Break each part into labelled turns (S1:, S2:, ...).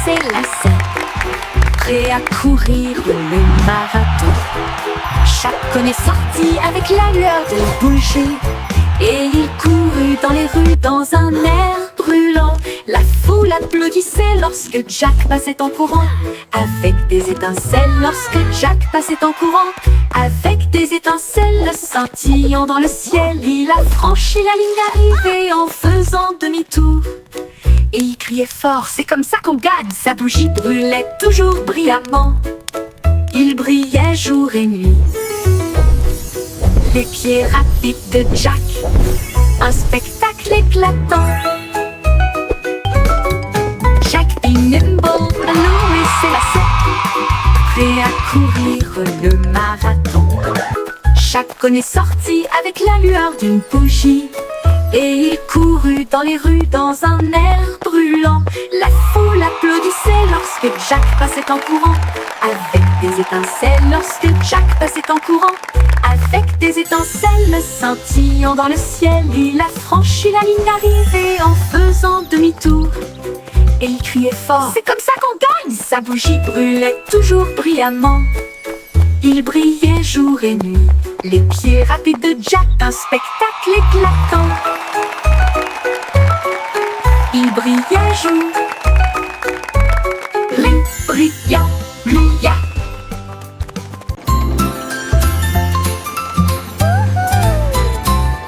S1: s'élaçait, prêt à courir le marathon. Chacun est sorti avec la lueur de bougie, et il courut dans les rues dans un air brûlant. La foule applaudissait lorsque Jack passait en courant, avec des étincelles lorsque Jack passait en courant. Avec des étincelles scintillant dans le ciel, il a franchi la ligne d'arrivée en faisant demi-tour. Et il criait fort, c'est comme ça qu'on gagne. Sa bougie brûlait toujours brillamment, il brillait jour et nuit. Les pieds rapides de Jack, un spectacle éclatant. Jack est nimble, alors et s'élaçait, prêt à courir le marathon. Chacun est sorti avec la lueur d'une bougie, et il courut dans les rues dans un air brûlant. La foule applaudissait lorsque Jack passait en courant, avec des étincelles lorsque Jack passait en courant. Avec des étincelles scintillant dans le ciel, il a franchi la ligne d'arrivée en faisant demi-tour. Et il criait fort, c'est comme ça qu'on gagne. Sa bougie brûlait toujours brillamment, il brillait jour et nuit. Les pieds rapides de Jack, un spectacle éclatant. Il brillait jour, brillant.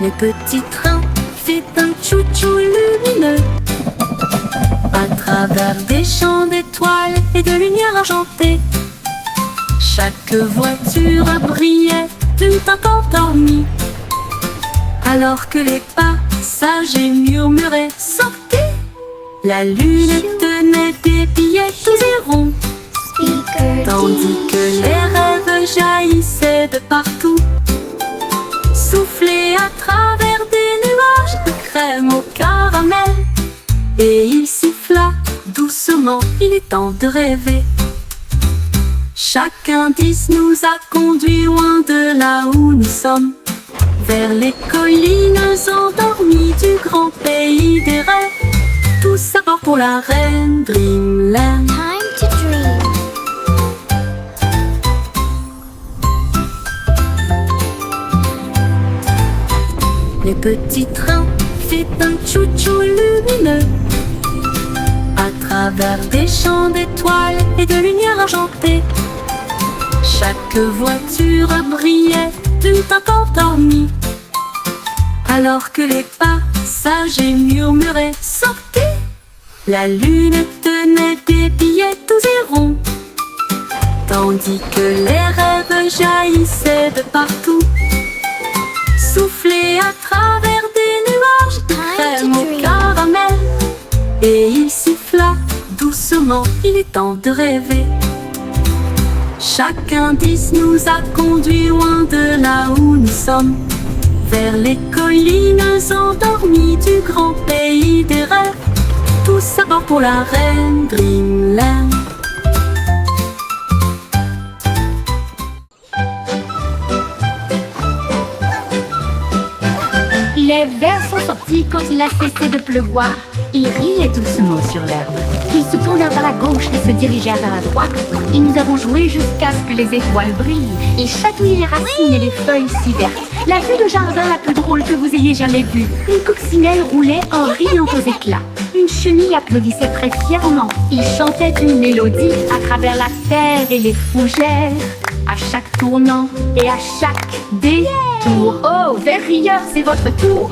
S1: Le petit train fait un chou-chou lumineux à travers des champs d'étoiles et de lumière argentée. Chaque voiture brillait tout encore dormie, alors que les passagers murmuraient « Sortez !» La lune tenait des billets tous et ronds, tandis que les rêves jaillissaient de partout, soufflés à travers des nuages de crème au caramel. Et il siffla doucement, il est temps de rêver. Chaque indice nous a conduits loin de là où nous sommes, vers les collines endormies du grand pays des rêves. Tous à bord pour la reine Dreamland.
S2: Time to dream.
S1: Le petit train fait un chou-chou lumineux à travers des champs d'étoiles et de lumière argentée. Chaque voiture brillait tout encore dormie, alors que les passagers murmuraient « Sortez !» La lune tenait des billets tous et ronds, tandis que les rêves jaillissaient de partout, soufflés à travers des nuages de crème au caramel. Et il siffla doucement, il est temps de rêver. Chaque indice nous a conduits loin de là où nous sommes, vers les collines endormies du grand pays des rêves. Tous à bord pour la reine Dreamland.
S3: Les vers sont sortis quand il a cessé de pleuvoir. Il riait doucement sur l'herbe. Ils se tournèrent vers la gauche et se dirigèrent vers la droite. Et nous avons joué jusqu'à ce que les étoiles brillent et chatouillent les racines et les feuilles si vertes. La vue de jardin la plus drôle que vous ayez jamais vue. Une coccinelle roulait en riant aux éclats. Une chenille applaudissait très fièrement. Il chantait une mélodie à travers la terre et les fougères. À chaque tournant et à chaque détour. Oh, vers rieur, c'est votre tour.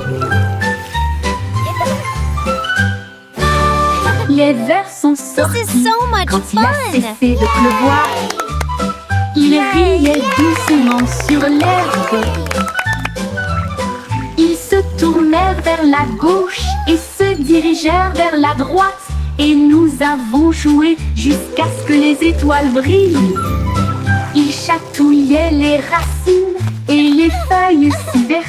S3: Les vers sont sortis
S2: This is so much
S3: quand il a
S2: fun.
S3: cessé de pleuvoir. Il riait doucement sur l'herbe. Ils se tournèrent vers la gauche et se dirigèrent vers la droite. Et nous avons joué jusqu'à ce que les étoiles brillent. Ils chatouillaient les racines et les feuilles si vertes.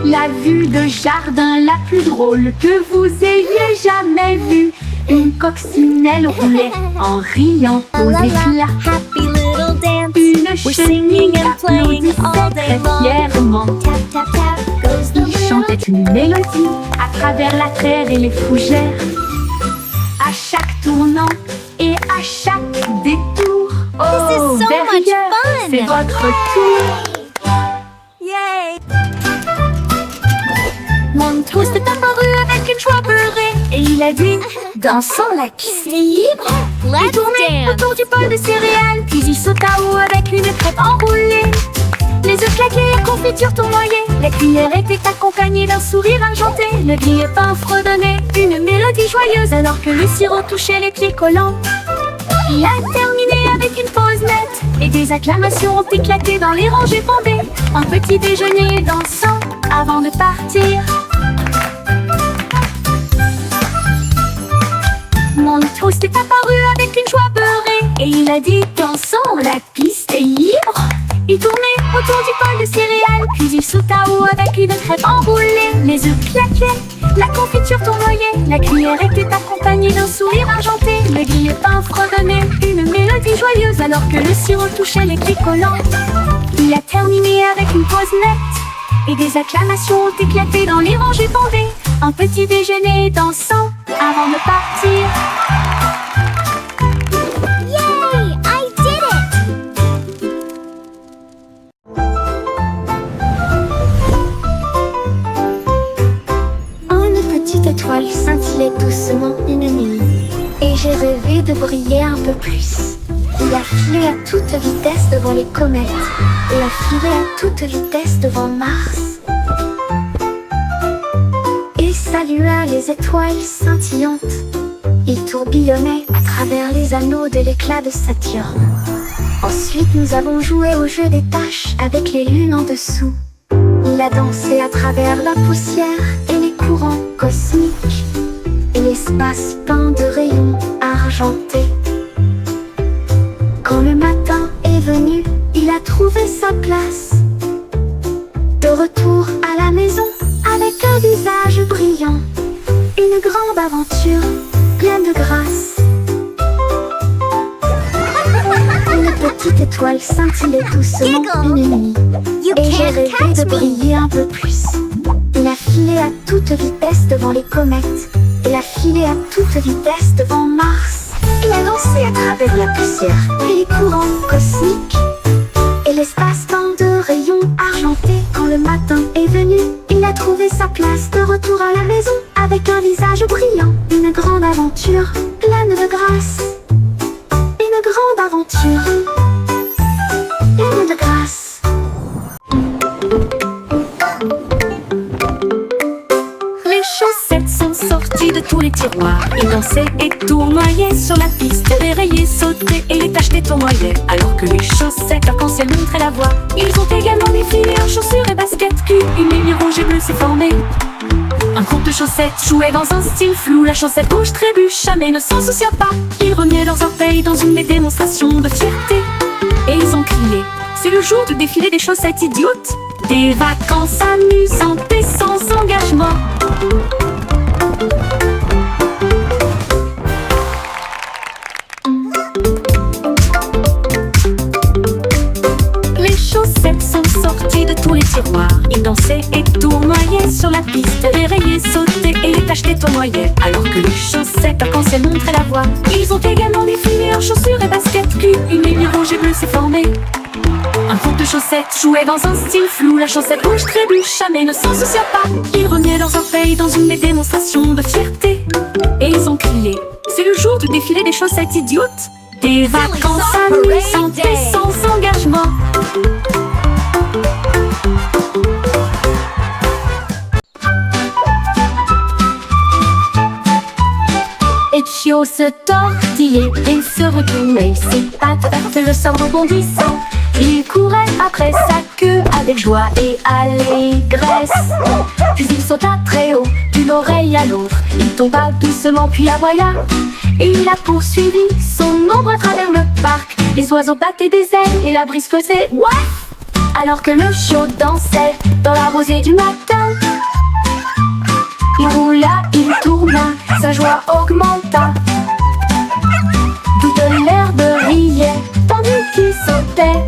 S3: La vue de jardin la plus drôle que vous ayez jamais vue. Une coccinelle roulait en riant aux éclats.
S2: Happy little dance.
S3: Une
S2: We're
S3: chenille
S2: singing and playing all
S3: applaudissait
S2: day
S3: très
S2: long.
S3: fièrement.
S2: Tap, tap, tap goes the
S3: Il
S2: little
S3: chantait une mélodie à travers la terre et les fougères. À chaque tournant derrière,
S2: fun.
S3: c'est votre tour.
S2: Yay!
S3: Montrose est apparu avec une joie beurrée et il a dit, dansons la piste libre. Il
S2: Let's
S3: tournait
S2: dance!
S3: autour du bol de céréales, puis il sauta haut avec une crêpe enroulée. Les œufs claqués, la confiture tournoyait, la cuillère était accompagnée d'un sourire argenté. Le grille-pain fredonnait une mélodie joyeuse alors que le sirop touchait les pieds collants. Il a terminé avec une pause nette et des acclamations ont éclaté dans les rangées bombées. Un petit déjeuner dansant avant de partir. Montrose est apparu avec une joie beurrée et il a dit, dansons, la piste est libre. Il tournait autour du bol de céréales, puis il sauta haut avec une crêpe enroulée. Les œufs claquaient, la confiture tournoyait, la cuillère était accompagnée d'un sourire argenté. Le grille-pain fredonnait une mélodie joyeuse alors que le sirop touchait les pieds collants. Il a terminé avec une pause nette et des acclamations ont éclaté dans les rangées bondées. Un petit déjeuner dansant avant de partir.
S2: Yay! I did it!
S3: Une petite étoile scintillait doucement une nuit, et j'ai rêvé de briller un peu plus. Il a filé à toute vitesse devant les comètes, et a filé à toute vitesse devant Mars. Et salua les étoiles scintillantes. Il tourbillonnait à travers les anneaux de l'éclat de Saturne. Ensuite nous avons joué au jeu des taches avec les lunes en dessous. Il a dansé à travers la poussière et les courants cosmiques et l'espace peint de rayons argentés. Quand le matin est venu, il a trouvé sa place. De retour à la maison avec un visage brillant. Une grande aventure pleine de grâce. Une petite étoile scintillait doucement une nuit.
S2: You
S3: Et j'ai
S2: can't
S3: rêvé
S2: catch
S3: de
S2: me!
S3: briller un peu plus. Il a filé à toute vitesse devant les comètes. Il a filé à toute vitesse devant Mars. Il a lancé à travers la poussière et les courants cosmiques et l'espace-temps de rayons argentés. Quand le matin est venu, il a trouvé sa place. De retour à la maison avec un visage brillant. Une grande aventure pleine de grâce. Une grande aventure pleine de grâce. Les chaussettes sont sorties de tous les tiroirs. Ils dansaient et tournoyaient sur la piste. Les rayés sautaient et les taches les tournoyaient. Alors que les chaussettes arc-en-ciel montraient la voie. Ils ont également défilé en chaussures et baskets culs. Une ligne rouge et bleue s'est formée. Un groupe de chaussettes jouait dans un style flou. La chaussette rouge trébucha mais ne s'en soucia pas. Ils remuaient leurs orteils dans une démonstration de fierté. Et ils ont crié, c'est le jour du défilé des chaussettes idiotes. Des vacances amusantes et sans engagement. Les chaussettes sont sorties de tous les tiroirs. Ils dansaient et tournoyaient sur la piste. Les rayés sautaient et les taches les tournoyaient. Alors que les chaussettes arc-en-ciel montraient la voie. Ils ont également défilé en chaussures et baskets culs. Une ligne rouge et bleue s'est formée. Un groupe de chaussettes jouait dans un style flou. La chaussette rouge trébucha mais ne s'en soucia pas. Ils remuaient leurs orteils dans une démonstration de fierté. Et ils ont crié, c'est le jour du défilé des chaussettes idiotes. Des vacances amusantes et sans engagement. Etchio se tortillait et se retournait. Ses pattes heurtaient le sol rebondissant. Il courait après sa queue avec joie et allégresse. Puis il sauta très haut, d'une oreille à l'autre. Il tomba doucement puis aboya. Et il a poursuivi son ombre à travers le parc. Les oiseaux battaient des ailes et la brise faisait ouaf. Alors que le chiot dansait dans la rosée du matin. Il roula, il tourna, sa joie augmenta. Toute l'herbe riait, tandis qu'il sautait.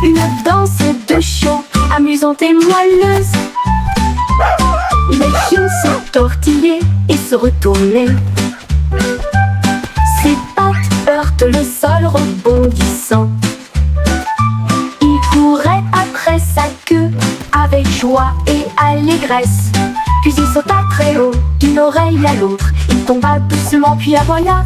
S3: Une danse de chiot, amusante et moelleuse. Les chiots se tortillaient et se retournaient. Ses pattes heurtent le sol.
S1: sol rebondissant. Il courait après sa queue avec joie et allégresse. Puis il sauta très haut d'une oreille à l'autre. Il tomba doucement puis voilà.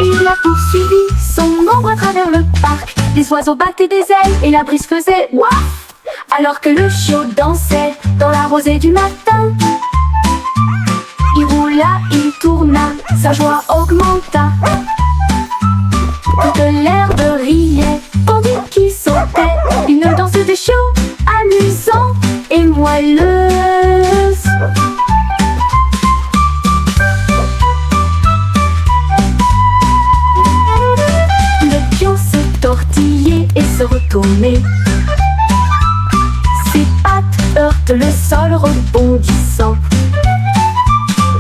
S1: Il a poursuivi son ombre à travers le parc. Les oiseaux battaient des ailes et la brise faisait waf. Alors que le chiot dansait dans la rosée du matin. Il roula, il tourna, sa joie augmenta. Toute l'herbe riait tandis qu'il sautait. Une danse de chiot amusante et moelleuse. Le pion se tortillait et se retournait. Ses pattes heurtent le sol rebondissant.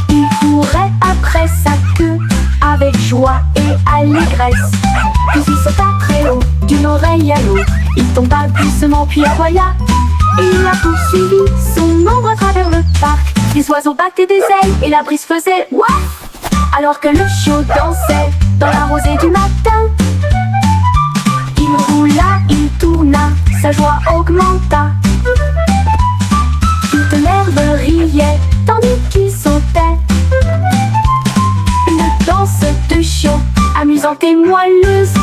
S1: Il courait après sa queue avec joie et allégresse. Puis il sauta très haut d'une oreille à l'autre. Il tomba doucement puis voilà. Il a poursuivi son ombre à travers le parc. Les oiseaux battaient des ailes et la brise faisait waf. Alors que le chiot dansait dans la rosée du matin. Il roula, il tourna, sa joie augmenta. Toute l'herbe riait tandis qu'il sautait. Une danse de chiot amusante et moelleuse.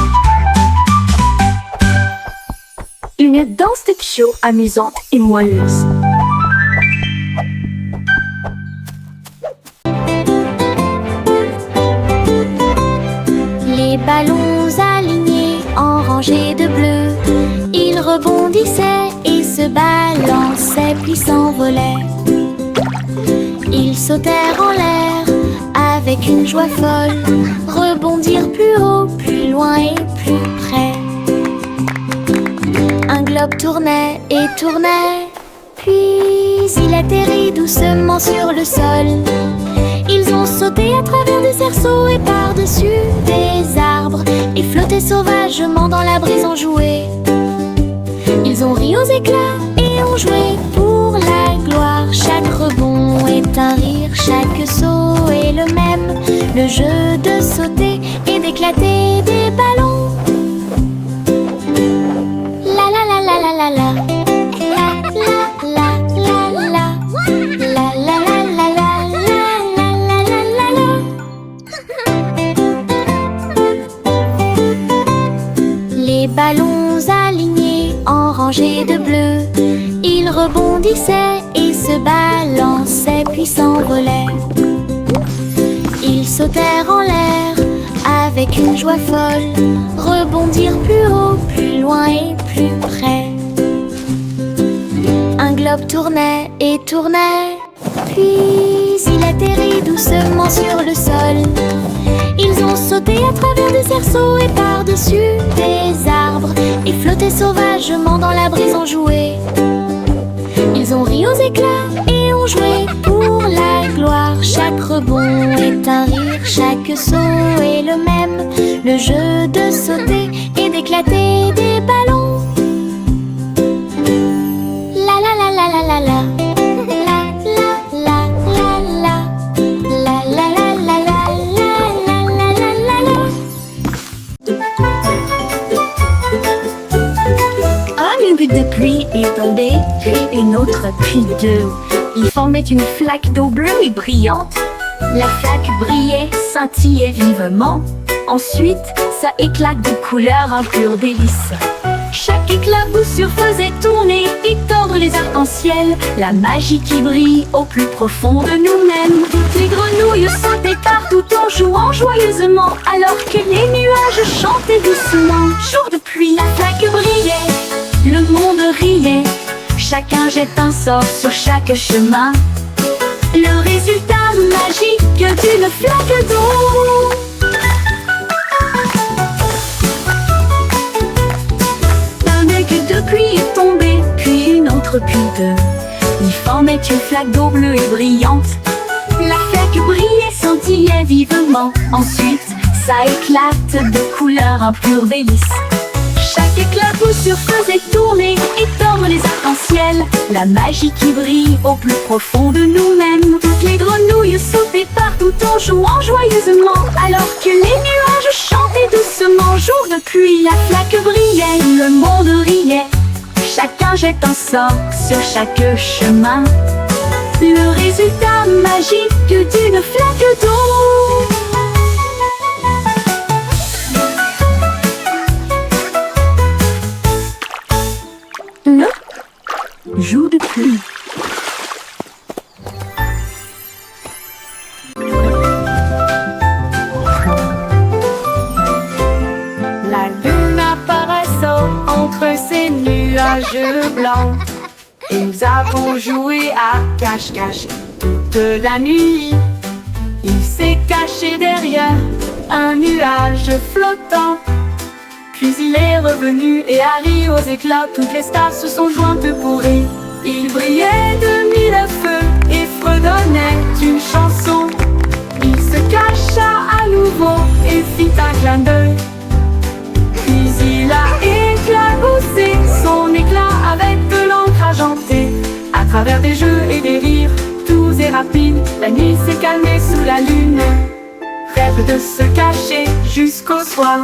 S1: Une danse de chiot amusante et moelleuse.
S2: Les ballons alignés en rangées de bleu, ils rebondissaient et se balançaient puis s'envolaient. Ils sautèrent en l'air avec une joie folle, rebondirent plus haut, plus loin et plus près. Un globe tournait et tournait, puis il atterrit doucement sur le sol. Ils ont sauté à travers des cerceaux et par-dessus des arbres et flotté sauvagement dans la brise enjouée. Ils ont ri aux éclats et ont joué pour la gloire. Chaque rebond est un rire, chaque saut est le même. Le jeu de sauter et d'éclater des ballons. La la la la la la la. Les ballons alignés en rangées de bleu, ils rebondissaient et se balançaient puis s'envolaient. Ils sautèrent en l'air avec une joie folle, rebondirent plus haut, plus loin et plus près. Un globe tournait et tournait, puis il atterrit doucement sur le sol. Ils ont sauté à travers des cerceaux et par-dessus des arbres et flotté sauvagement dans la brise enjouée. Ils ont ri aux éclats et ont joué pour la gloire. Chaque rebond est un rire, chaque saut est le même. Le jeu de sauter et d'éclater des ballons. La la la la la la la.
S1: Une goutte de pluie est tombée, puis une autre, puis deux. Ils formaient une flaque d'eau bleue et brillante. La flaque brillait, scintillait vivement. Ensuite, ça éclate de couleurs, un pur délice. Chaque éclaboussure faisait tourner et tordre les arcs-en-ciel. La magie qui brille au plus profond de nous-mêmes. Toutes les grenouilles sautaient partout en jouant joyeusement, alors que les nuages chantaient doucement. Jour de pluie, la flaque brillait, le monde riait. Chacun jette un sort sur chaque chemin. Le résultat magique d'une flaque d'eau. Un goutte de pluie est tombé, puis une autre, puis deux. Ils formaient une flaque d'eau bleue et brillante. La flaque brillait, scintillait vivement. Ensuite, ça éclate de couleurs, un pur délice. Chaque éclaboussure faisait tourner et tordre les arcs-en-ciel. La magie qui brille au plus profond de nous-mêmes. Toutes les grenouilles sautaient partout en jouant joyeusement, alors que les nuages chantaient doucement. jour de pluie, la flaque brillait, le monde riait. Chacun jette un sort sur chaque chemin. Le résultat magique d'une flaque d'eau. Le jour de pluie. La lune apparaissant entre ces nuages blancs, et nous avons joué à cache-cache toute la nuit. Il s'est caché derrière un nuage flottant, puis il est revenu et a ri aux éclats. Toutes les stars se sont jointes pour rire. Il brillait de mille feux et fredonnait une chanson. Il se cacha à nouveau et fit un clin d'œil. Puis il a éclaboussé son éclat avec de l'encre argentée. À travers des jeux et des rires, doux et rapides, la nuit s'est calmée sous la lune. Rêve de se cacher jusqu'au soir.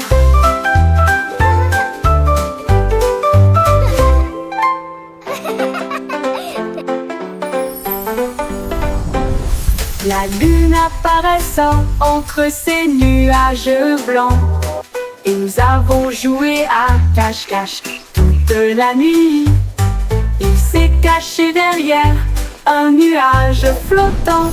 S1: La lune apparaissant entre ces nuages blancs, et nous avons joué à cache-cache toute la nuit. Il s'est caché derrière un nuage flottant,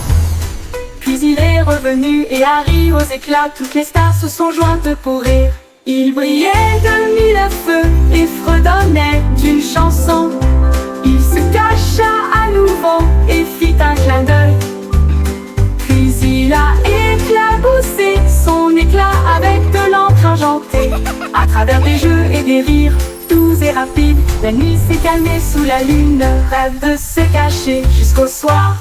S1: puis il est revenu et a ri aux éclats. Toutes les stars se sont jointes pour rire. Il brillait de mille feux et fredonnait d'une chanson. Il se cacha à nouveau et fit un clin d'œil. Puis il a éclaboussé son éclat avec de l'encre argentée. À travers des jeux et des rires, doux et rapides, la nuit s'est calmée sous la lune. Rêve de se cacher jusqu'au soir.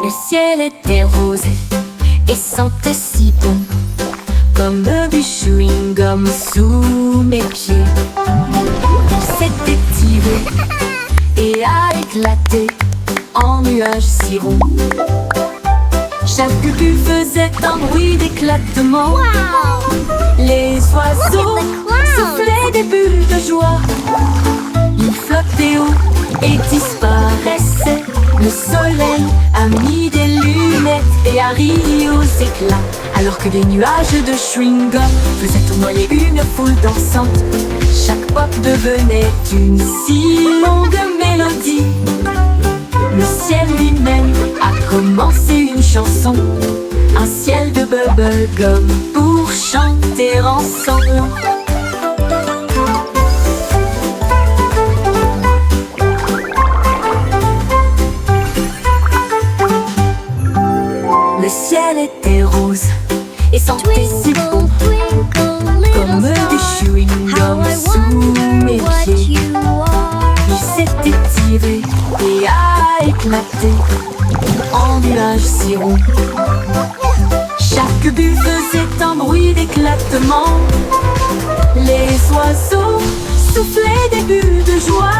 S1: Le ciel était rose et sentait si bon, comme du chewing-gum sous mes pieds. Il s'était tiré et a éclaté en nuages si ronds. Chaque bulle faisait un bruit d'éclatement. Les oiseaux soufflaient des bulles de joie. Ils flottaient haut et disparaissaient. Le soleil a mis des lunettes et a ri aux éclats, alors que des nuages de chewing-gum faisaient tournoyer une foule dansante. Chaque pop devenait une si longue mélodie. Le ciel lui-même a commencé une chanson, un ciel de bubblegum pour chanter ensemble. Le ciel était rose et sentait si bon, comme du chewing-gum sous mes pieds. Il s'était tiré et a éclaté en nuages si ronds. Chaque bulle faisait un bruit d'éclatement. Les oiseaux soufflaient des bulles de joie.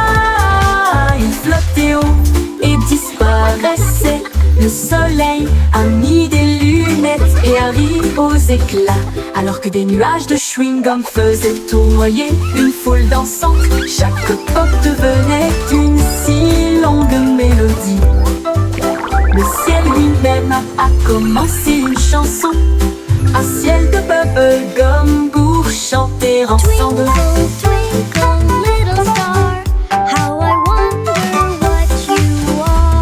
S1: Ils flottaient haut et disparaissaient. Le soleil a mis des lunettes et a ri aux éclats, alors que des nuages de chewing-gum faisaient tournoyer une foule dansante. Chaque pop devenait une si longue mélodie. Le ciel lui-même a commencé une chanson, un ciel de bubblegum pour chanter ensemble.
S2: Twinkle, little star, how I wonder what you are.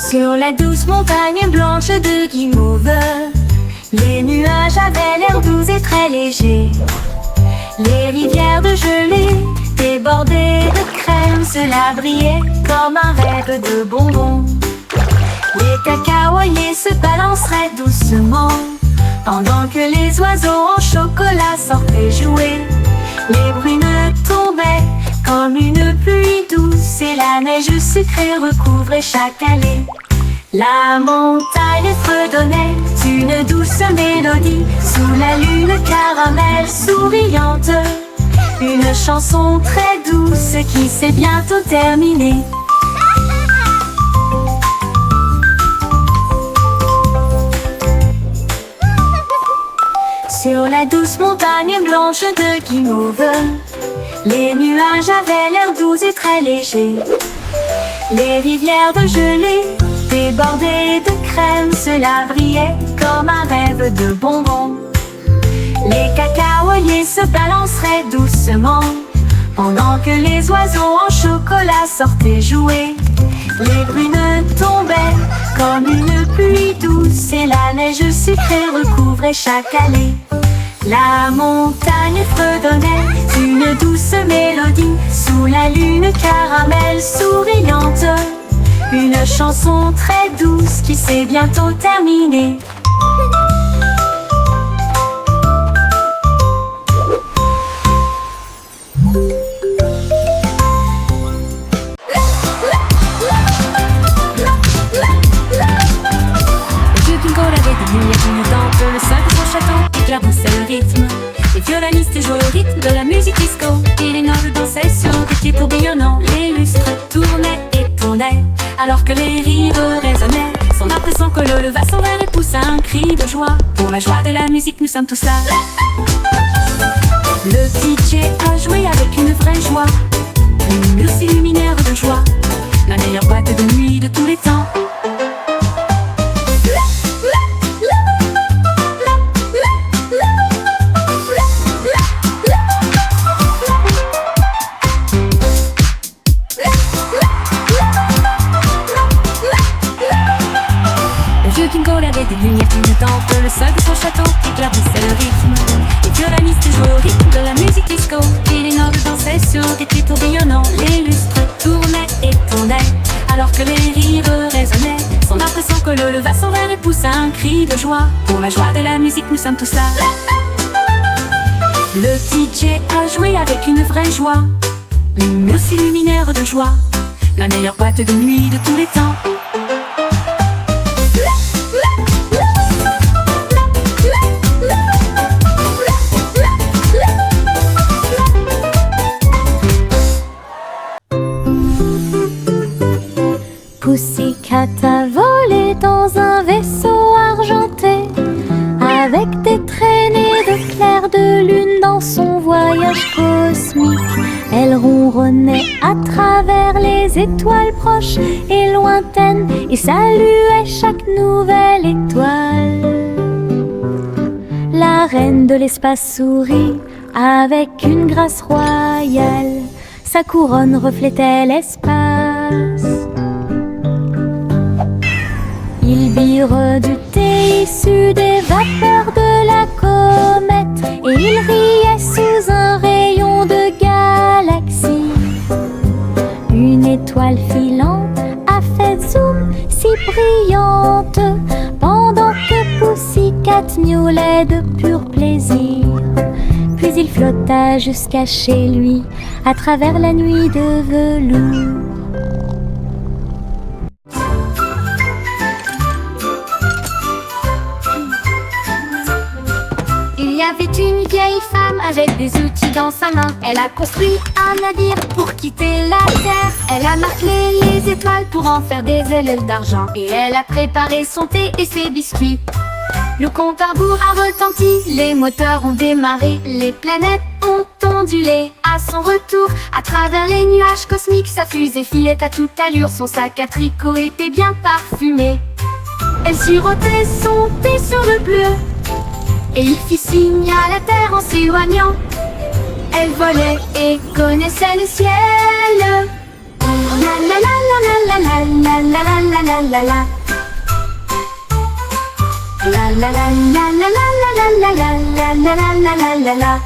S1: Sur la douce montagne blanche de guimauve, les nuages avaient l'air doux et très légers. Les rivières de gelée débordées de crème, cela brillait comme un rêve de bonbons. Les cacaoyers se balanceraient doucement Pendant que les oiseaux en chocolat sortaient jouer, les brunes tombaient comme une pluie douce et la neige sucrée recouvrait chaque allée. La montagne fredonnait une douce mélodie sous la lune caramel souriante. Une chanson très douce qui s'est bientôt terminée. Sur la douce montagne blanche de Guimauve, les nuages avaient l'air doux et très légers. Les rivières de gelée débordées de crème, cela brillait comme un rêve de bonbons. Les cacaoyers se balanceraient doucement pendant que les oiseaux en chocolat sortaient jouer. Les brunes tombaient comme une pluie douce et la neige sucrée recouvrait chaque allée. La montagne fredonnait une douce mélodie sous la lune caramel souriante. Une chanson très douce qui s'est bientôt terminée. Le sol de son château éclaboussait le rythme. Les violonistes jouaient au rythme de la musique disco et les nobles dansaient sur des pieds tourbillonnants. Les lustres tournaient et tournaient alors que les rires résonnaient. Son impression que le leva son verre et poussa un cri de joie. Pour la joie de la musique, nous sommes tous là. Le DJ a joué avec une vraie joie. Une murs s'illuminèrent de joie. La meilleure boîte de nuit de tous les temps. Des lumières clignotantes, le sol de son château éclaboussait le rythme. Les violonistes jouaient au rythme de la musique disco et les nobles dansaient sur des pieds tourbillonnants. Les lustres tournaient et tournaient alors que les rires résonnaient. Son impression que le leva son verre et poussa un cri de joie. Pour la joie de la musique, nous sommes tous là. Le DJ a joué avec une vraie joie. Les murs s'illuminèrent de joie. La meilleure boîte de nuit de tous les temps.
S2: Pussycat a volé dans un vaisseau argenté, avec des traînées de clair de lune dans son voyage cosmique. Elle ronronnait à travers les étoiles proches et lointaines et saluait chaque nouvelle étoile. La reine de l'espace sourit avec une grâce royale. Sa couronne reflétait l'espace. Ils birent du thé issu des vapeurs de la comète et ils riaient sous un rayon de galaxie. Une étoile filante a fait zoom si brillante pendant que Pussycat miaulait de pur plaisir. Puis il flotta jusqu'à chez lui à travers la nuit de velours.
S3: Il y avait une vieille femme avec des outils dans sa main. Elle a construit un navire pour quitter la terre. Elle a martelé les étoiles pour en faire des ailes d'argent. Et elle a préparé son thé et ses biscuits. Le compte à rebours a retenti, les moteurs ont démarré. Les planètes ont ondulé à son retour. À travers les nuages cosmiques, sa fusée filait à toute allure. Son sac à tricot était bien parfumé. Elle sirotait son thé sur le bleu et il fit signe à la terre en s'éloignant. Elle volait et connaissait le ciel. La la la la la la la la la la la la. La la la la la la la la la la la la la la.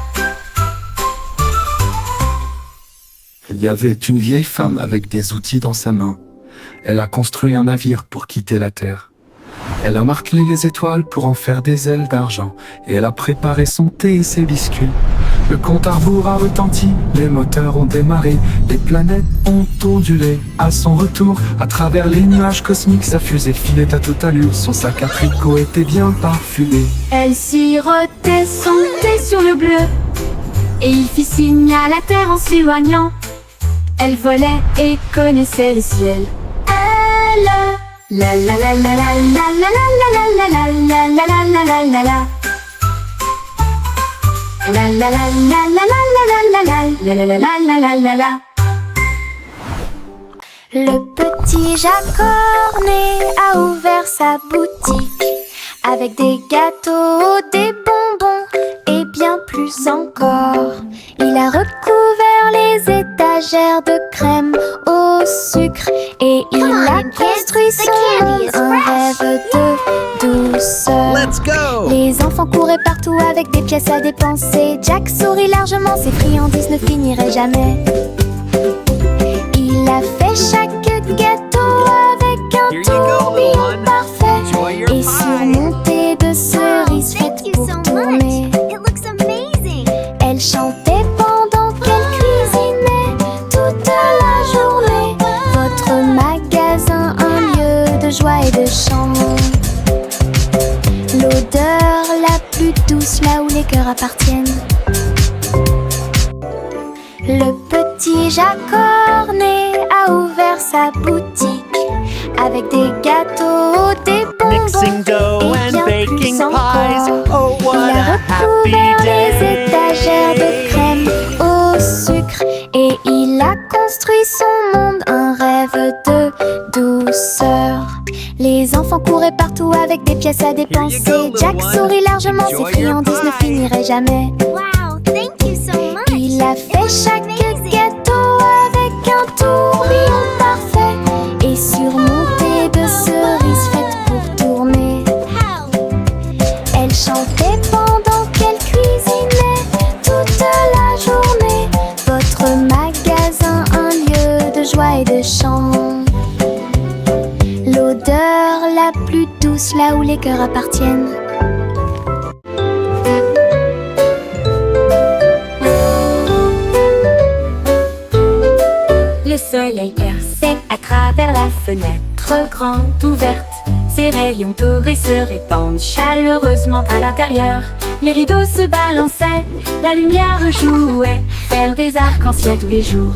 S4: Il y avait une vieille femme avec des outils dans sa main. Elle a construit un navire pour quitter la terre. Elle a martelé les étoiles pour en faire des ailes d'argent, et elle a préparé son thé et ses biscuits. Le compte à rebours a retenti, les moteurs ont démarré, les planètes ont ondulé. À son retour, à travers les nuages cosmiques, sa fusée filait à toute allure, son sac à tricot était bien parfumé.
S1: Elle sirotait son thé sur le bleu, et il fit signe à la terre en s'éloignant. Elle volait et connaissait le ciel. Elle, la la la la la la la la la la la la la la la la la. La la la la la la la la la la la la la la la.
S2: Le petit Jacques-Cornet a ouvert sa boutique avec des gâteaux, des bonbons et bien plus encore. Il a recouvert les étagères de crème au sucre et il a construit son monde, un rêve de douceur.
S5: Let's go!
S2: Les enfants couraient partout avec des pièces à dépenser. Jack sourit largement, ses friandises ne finiraient jamais. Il a fait chaque gâteau avec un
S5: Here you go,
S2: tourbillon
S5: little one.
S2: parfait
S5: Enjoy your
S2: et
S5: pie.
S2: surmonté de cerises faites pour tourner.
S6: It looks amazing.
S2: Elle chantait pendant qu'elle cuisinait toute la journée. Votre magasin, un lieu de joie et de chant. L'odeur la plus douce là où les cœurs appartiennent. Le petit Jacques-Cornet a ouvert sa boutique avec des gâteaux, des
S5: Mixing
S2: bonbons
S5: dough
S2: et
S5: and
S2: bien
S5: baking
S2: plus
S5: pies.
S2: encore.
S5: Oh, what
S2: Il a
S5: a happy
S2: recouvert les
S5: day!
S2: étagères de crème au sucre et il a construit son monde, un rêve de douceur. Les enfants couraient partout avec des pièces à dépenser.
S5: little
S2: Jack
S5: one.
S2: sourit largement, ses
S5: Enjoy your
S2: friandises ne
S5: pie.
S2: finiraient jamais.
S6: Wow, thank you so much.
S2: Il a fait
S6: It
S2: chaque
S6: looks amazing.
S2: gâteau avec un tourbillon parfait et surmonté de cerises faites pour tourner.
S6: How?
S2: Elle chantait pendant qu'elle cuisinait toute la journée. Votre magasin, un lieu de joie et de chant. L'odeur la plus douce là où les cœurs appartiennent.
S1: Le soleil perçait à travers la fenêtre grande ouverte. Ses rayons dorés se répandent chaleureusement à l'intérieur. Les rideaux se balançaient, la lumière jouait, faire des arcs-en-ciel tous les jours.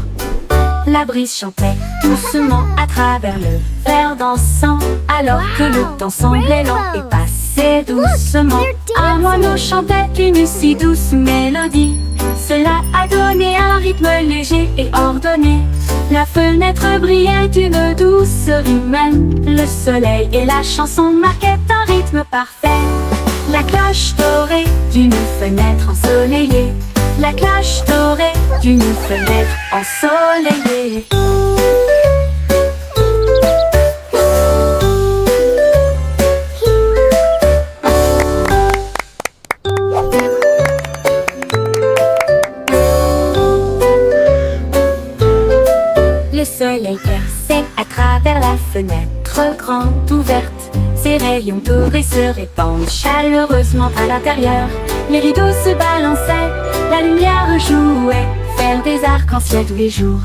S1: La brise chantait doucement à travers le verre dansant, alors que le temps semblait lent et passait doucement. Un moineau chantait une si douce mélodie. Cela a donné un rythme léger et ordonné. La fenêtre brillait d'une douceur humaine. Le soleil et la chanson marquaient un rythme parfait. La cloche dorée d'une fenêtre ensoleillée. La cloche dorée d'une fenêtre ensoleillée. Le soleil perçait à travers la fenêtre grande ouverte. Ses rayons dorés se répandent chaleureusement à l'intérieur. Les rideaux se balançaient, la lumière jouait, faire des arcs-en-ciel tous les jours.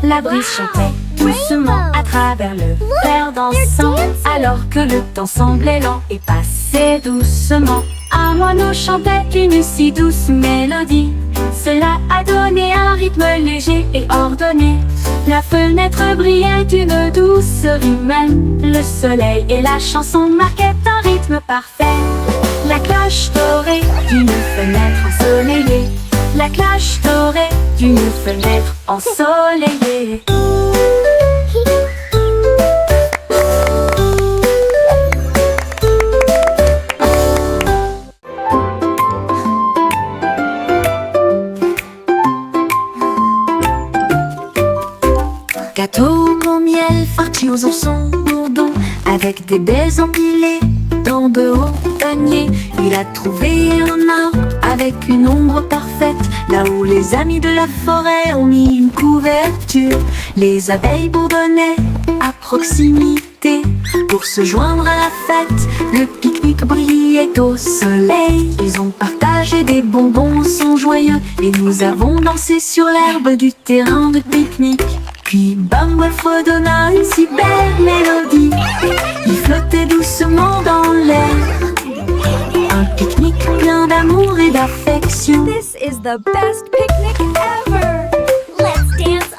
S1: La brise chantait doucement à travers le verre dansant, alors que le temps semblait lent et passait doucement. Un moineau chantait une si douce mélodie. Cela a donné un rythme léger et ordonné. La fenêtre brillait d'une douceur humaine. Le soleil et la chanson marquaient un rythme parfait. La cloche dorée d'une fenêtre ensoleillée. La cloche dorée d'une fenêtre ensoleillée. Gâteau au miel farci aux oursons bourdons, avec des baies empilées dans de hauts paniers. Il a trouvé un arbre avec une ombre parfaite, là où les amis de la forêt ont mis une couverture. Les abeilles bourdonnaient à proximité pour se joindre à la fête. Le pique-nique brillait au soleil. Ils ont partagé des bonbons, sont joyeux. Et nous avons dansé sur l'herbe du terrain de pique-nique. Puis Bumble fredonna une si belle mélodie. Il flottait doucement dans l'air. Un pique-nique plein d'amour et d'affection.
S6: This is the best picnic ever! Let's dance